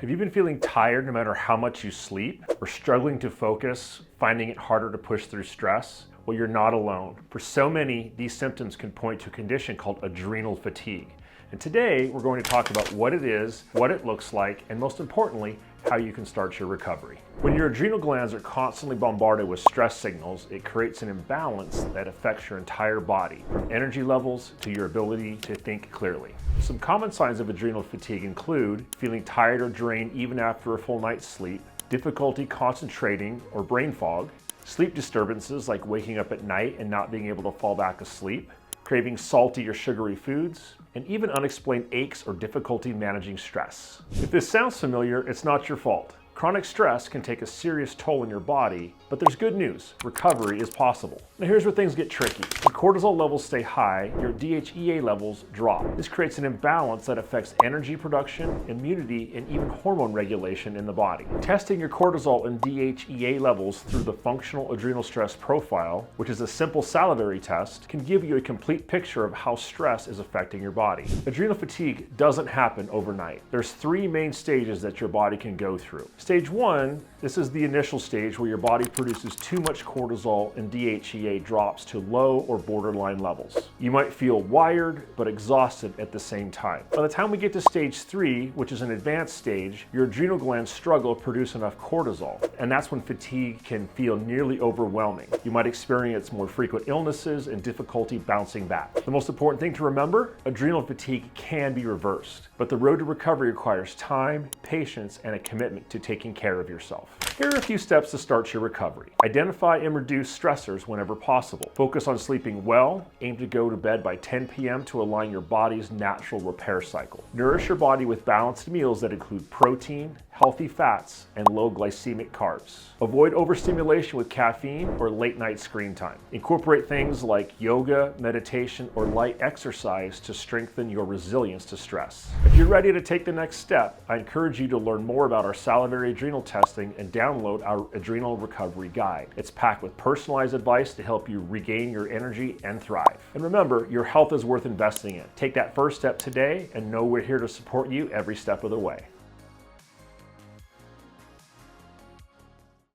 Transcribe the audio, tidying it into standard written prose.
Have you been feeling tired no matter how much you sleep, or struggling to focus, finding it harder to push through stress? Well, you're not alone. For so many, these symptoms can point to a condition called adrenal fatigue. And today, we're going to talk about what it is, what it looks like, and most importantly, how you can start your recovery. When your adrenal glands are constantly bombarded with stress signals, it creates an imbalance that affects your entire body, from energy levels to your ability to think clearly. Some common signs of adrenal fatigue include feeling tired or drained even after a full night's sleep, difficulty concentrating or brain fog, sleep disturbances like waking up at night and not being able to fall back asleep, craving salty or sugary foods, and even unexplained aches or difficulty managing stress. If this sounds familiar, it's not your fault. Chronic stress can take a serious toll on your body, but there's good news. Recovery is possible. Now here's where things get tricky. When cortisol levels stay high, your DHEA levels drop. This creates an imbalance that affects energy production, immunity, and even hormone regulation in the body. Testing your cortisol and DHEA levels through the functional adrenal stress profile, which is a simple salivary test, can give you a complete picture of how stress is affecting your body. Adrenal fatigue doesn't happen overnight. There's three main stages that your body can go through. Stage 1, this is the initial stage where your body produces too much cortisol and DHEA drops to low or borderline levels. You might feel wired but exhausted at the same time. By the time we get to stage 3, which is an advanced stage, your adrenal glands struggle to produce enough cortisol, and that's when fatigue can feel nearly overwhelming. You might experience more frequent illnesses and difficulty bouncing back. The most important thing to remember, adrenal fatigue can be reversed, but the road to recovery requires time, patience, and a commitment to taking care of yourself. Here are a few steps to start your recovery. Identify and reduce stressors whenever possible. Focus on sleeping well. Aim to go to bed by 10 p.m. to align your body's natural repair cycle. Nourish your body with balanced meals that include protein, healthy fats, and low glycemic carbs. Avoid overstimulation with caffeine or late night screen time. Incorporate things like yoga, meditation, or light exercise to strengthen your resilience to stress. If you're ready to take the next step, I encourage you to learn more about our salivary adrenal testing and download our Adrenal Recovery Guide. It's packed with personalized advice to help you regain your energy and thrive. And remember, your health is worth investing in. Take that first step today and know we're here to support you every step of the way.